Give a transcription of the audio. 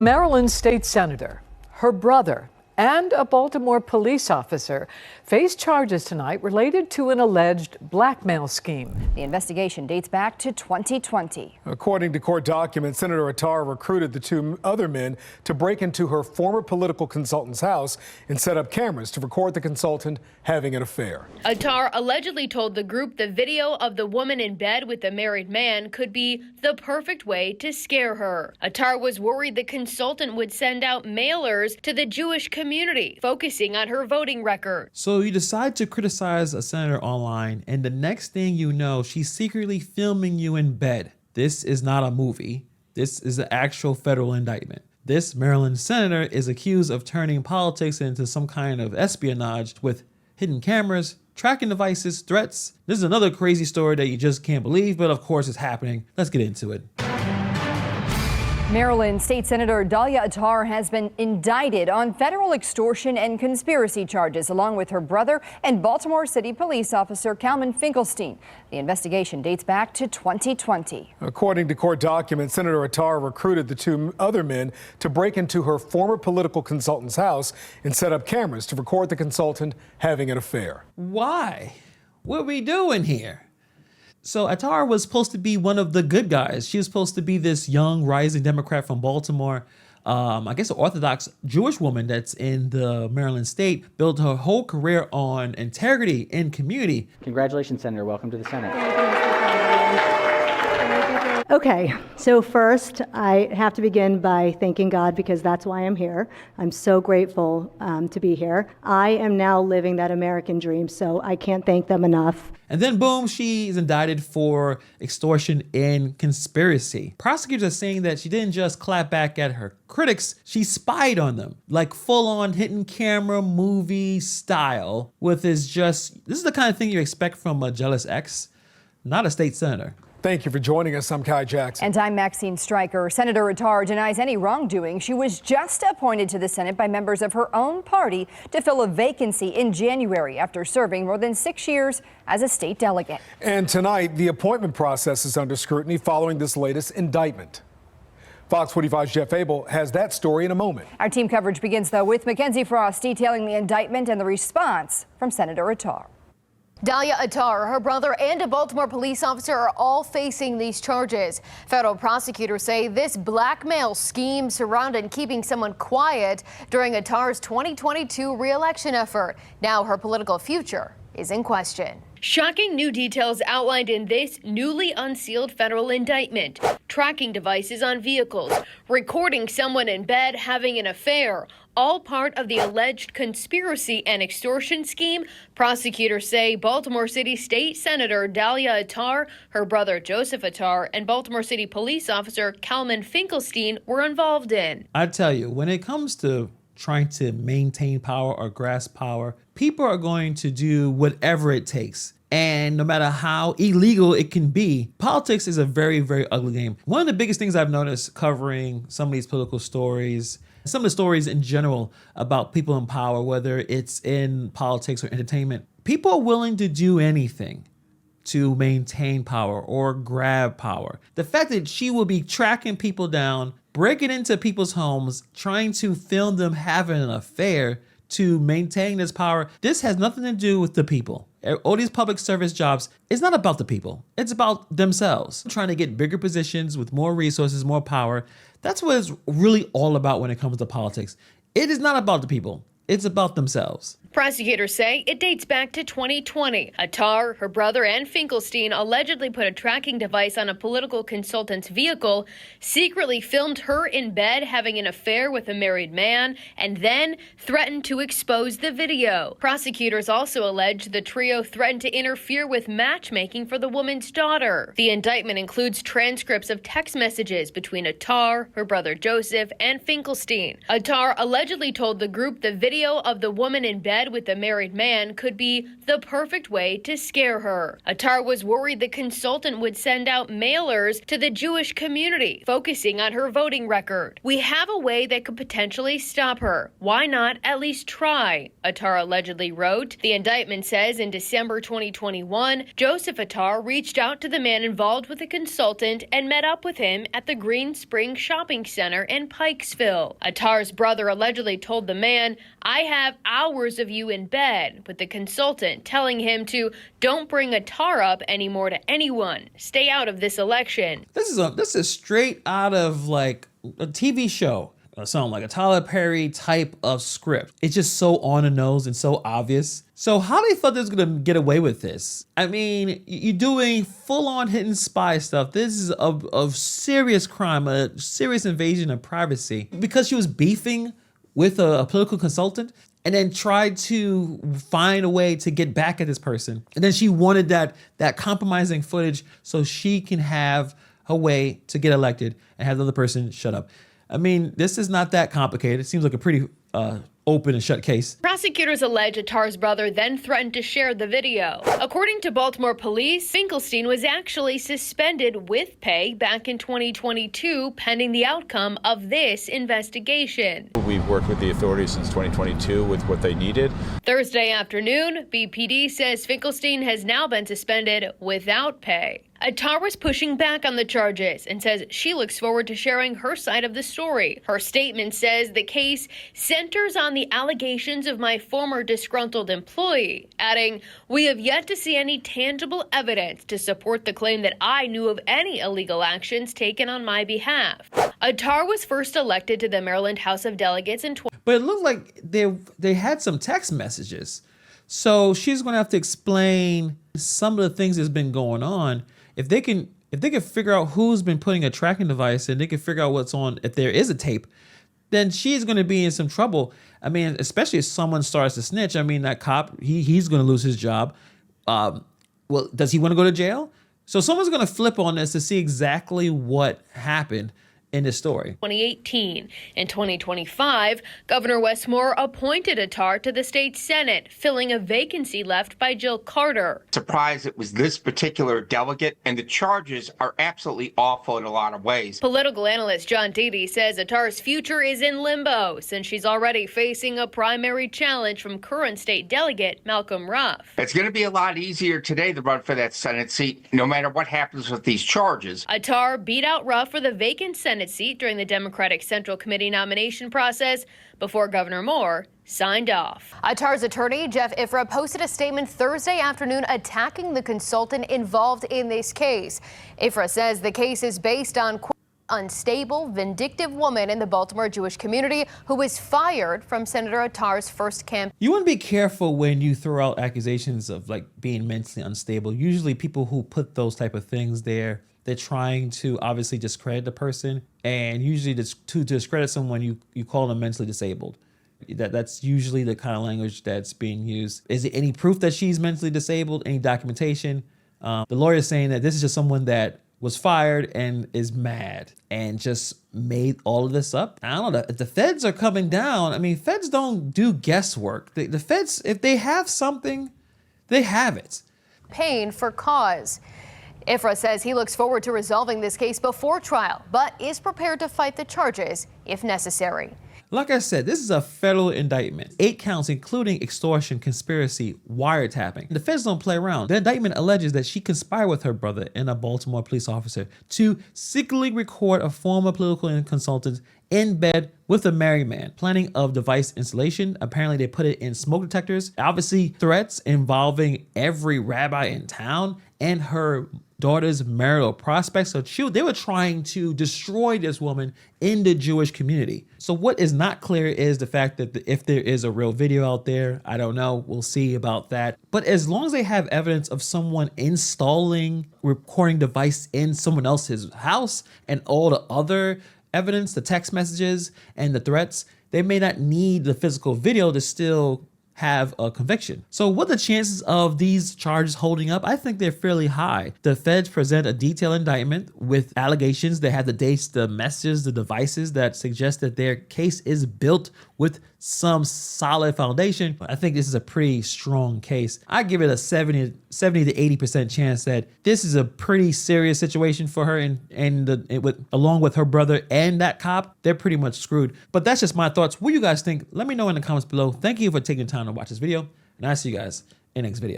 Maryland State Senator, her brother, and a Baltimore police officer face charges tonight related to an alleged blackmail scheme. The investigation dates back to 2020. According to court documents, Senator Attar recruited the two other men to break into her former political consultant's house and set up cameras to record the consultant having an affair. Attar allegedly told the group the video of the woman in bed with the married man could be the perfect way to scare her. Attar was worried the consultant would send out mailers to the Jewish community, focusing on her voting record. So you decide to criticize a senator online, and the next thing you know, she's secretly filming you in bed. This is not a movie. This is an actual federal indictment. This Maryland senator is accused of turning politics into some kind of espionage with hidden cameras, tracking devices, threats. This is another crazy story that you just can't believe, but of course it's happening. Let's get into it. Maryland State Senator Dalya Attar has been indicted on federal extortion and conspiracy charges, along with her brother and Baltimore City police officer Calvin Finkelstein. The investigation dates back to 2020. According to court documents, Senator Attar recruited the two other men to break into her former political consultant's house and set up cameras to record the consultant having an affair. Why? What are we doing here? So Attar was supposed to be one of the good guys. She was supposed to be this young rising Democrat from Baltimore. I guess an Orthodox Jewish woman that's in the Maryland state, built her whole career on integrity in community. Congratulations, Senator. Welcome to the Senate. Okay, so first I have to begin by thanking God, because that's why I'm here. I'm so grateful to be here. I am now living that American dream, so I can't thank them enough. And then boom, she's indicted for extortion and conspiracy. Prosecutors are saying that she didn't just clap back at her critics, she spied on them, like full-on hidden camera movie style, with this is the kind of thing you expect from a jealous ex, not a state senator. Thank you for joining us. I'm Kai Jackson. And I'm Maxine Stryker. Senator Attar denies any wrongdoing. She was just appointed to the Senate by members of her own party to fill a vacancy in January after serving more than 6 years as a state delegate. And tonight, the appointment process is under scrutiny following this latest indictment. Fox 45's Jeff Abel has that story in a moment. Our team coverage begins, though, with Mackenzie Frost detailing the indictment and the response from Senator Attar. Dalya Attar, her brother, and a Baltimore police officer are all facing these charges. Federal prosecutors say this blackmail scheme surrounded keeping someone quiet during Attar's 2022 re-election effort. Now her political future is in question. Shocking new details outlined in this newly unsealed federal indictment. Tracking devices on vehicles, recording someone in bed having an affair, all part of the alleged conspiracy and extortion scheme. Prosecutors say Baltimore City State Senator Dalya Attar, her brother Joseph Attar, and Baltimore City police officer Calvin Finkelstein were involved in. I tell you, when it comes to trying to maintain power or grasp power, people are going to do whatever it takes. And no matter how illegal it can be, politics is a very, very ugly game. One of the biggest things I've noticed covering some of these political stories, some of the stories in general about people in power, whether it's in politics or entertainment, people are willing to do anything to maintain power or grab power. The fact that she will be tracking people down, breaking into people's homes, trying to film them having an affair to maintain this power, this has nothing to do with the people. All these public service jobs, it's not about the people. It's about themselves. Trying to get bigger positions with more resources, more power. That's what it's really all about when it comes to politics. It is not about the people. It's about themselves. Prosecutors say it dates back to 2020. Attar, her brother, and Finkelstein allegedly put a tracking device on a political consultant's vehicle, secretly filmed her in bed having an affair with a married man, and then threatened to expose the video. Prosecutors also allege the trio threatened to interfere with matchmaking for the woman's daughter. The indictment includes transcripts of text messages between Attar, her brother Joseph, and Finkelstein. Attar allegedly told the group the video video of the woman in bed with the married man could be the perfect way to scare her. Attar was worried the consultant would send out mailers to the Jewish community, focusing on her voting record. "We have a way that could potentially stop her. Why not at least try?" Attar allegedly wrote. The indictment says in December 2021, Joseph Attar reached out to the man involved with the consultant and met up with him at the Green Spring Shopping Center in Pikesville. Attar's brother allegedly told the man, "I have hours of you in bed," with the consultant telling him to don't bring Attar up anymore to anyone. Stay out of this election. This is straight out of like a TV show. Something like a Tyler Perry type of script. It's just so on the nose and so obvious. So how they thought they was gonna get away with this? I mean, you're doing full-on hidden spy stuff. This is of serious crime, a serious invasion of privacy. Because she was beefing with a political consultant and then tried to find a way to get back at this person. And then she wanted that compromising footage so she can have a way to get elected and have the other person shut up. I mean, this is not that complicated. It seems like a pretty open and shut case. Prosecutors allege Attar's brother then threatened to share the video. According to Baltimore police, Finkelstein was actually suspended with pay back in 2022 pending the outcome of this investigation. We've worked with the authorities since 2022 with what they needed. Thursday afternoon, BPD says Finkelstein has now been suspended without pay. Attar was pushing back on the charges and says she looks forward to sharing her side of the story. Her statement says the case centers on the allegations of my former disgruntled employee, adding, "We have yet to see any tangible evidence to support the claim that I knew of any illegal actions taken on my behalf." Attar was first elected to the Maryland House of Delegates in But it looked like they had some text messages. So she's gonna have to explain some of the things that's been going on. If they can figure out who's been putting a tracking device and they can figure out what's on, if there is a tape, then she's going to be in some trouble. I mean, especially if someone starts to snitch. I mean, that cop, he's going to lose his job. Well, does he want to go to jail? So someone's going to flip on this to see exactly what happened in this story. 2018. In 2025, Governor Westmore appointed Attar to the state Senate, filling a vacancy left by Jill Carter. Surprised it was this particular delegate, and the charges are absolutely awful in a lot of ways. Political analyst John Deedy says Attar's future is in limbo since she's already facing a primary challenge from current state delegate Malcolm Ruff. It's going to be a lot easier today to run for that Senate seat, no matter what happens with these charges. Attar beat out Ruff for the vacant Senate seat during the Democratic Central Committee nomination process before Governor Moore signed off. Attar's attorney, Jeff Ifrah, posted a statement Thursday afternoon attacking the consultant involved in this case. Ifrah says the case is based on unstable, vindictive woman in the Baltimore Jewish community who was fired from Senator Attar's first campaign. You want to be careful when you throw out accusations of like being mentally unstable. Usually people who put those type of things there, they're trying to obviously discredit the person, and usually to discredit someone, you call them mentally disabled. That's usually the kind of language that's being used. Is there any proof that she's mentally disabled? Any documentation? The lawyer is saying that this is just someone that was fired and is mad and just made all of this up. I don't know. If the feds are coming down, I mean, feds don't do guesswork. The feds, if they have something, they have it. Pain for cause. Ifrah says he looks forward to resolving this case before trial, but is prepared to fight the charges if necessary. Like I said, this is a federal indictment. 8 counts, including extortion, conspiracy, wiretapping. The feds don't play around. The indictment alleges that she conspired with her brother and a Baltimore police officer to secretly record a former political consultant in bed with a married man. Planning of device installation. Apparently they put it in smoke detectors. Obviously threats involving every rabbi in town and her daughter's marital prospects. So they were trying to destroy this woman in the Jewish community. So what is not clear is the fact that if there is a real video out there, I don't know, we'll see about that. But as long as they have evidence of someone installing recording device in someone else's house and all the other evidence, the text messages and the threats, they may not need the physical video to still have a conviction. So what are the chances of these charges holding up? I think they're fairly high. The feds present a detailed indictment with allegations. They have the dates, the messages, the devices that suggest that their case is built with some solid foundation, I think this is a pretty strong case. I give it a 70 to 80% chance that this is a pretty serious situation for her, along with her brother and that cop, they're pretty much screwed. But that's just my thoughts. What do you guys think? Let me know in the comments below. Thank you for taking the time to watch this video, and I'll see you guys in the next video.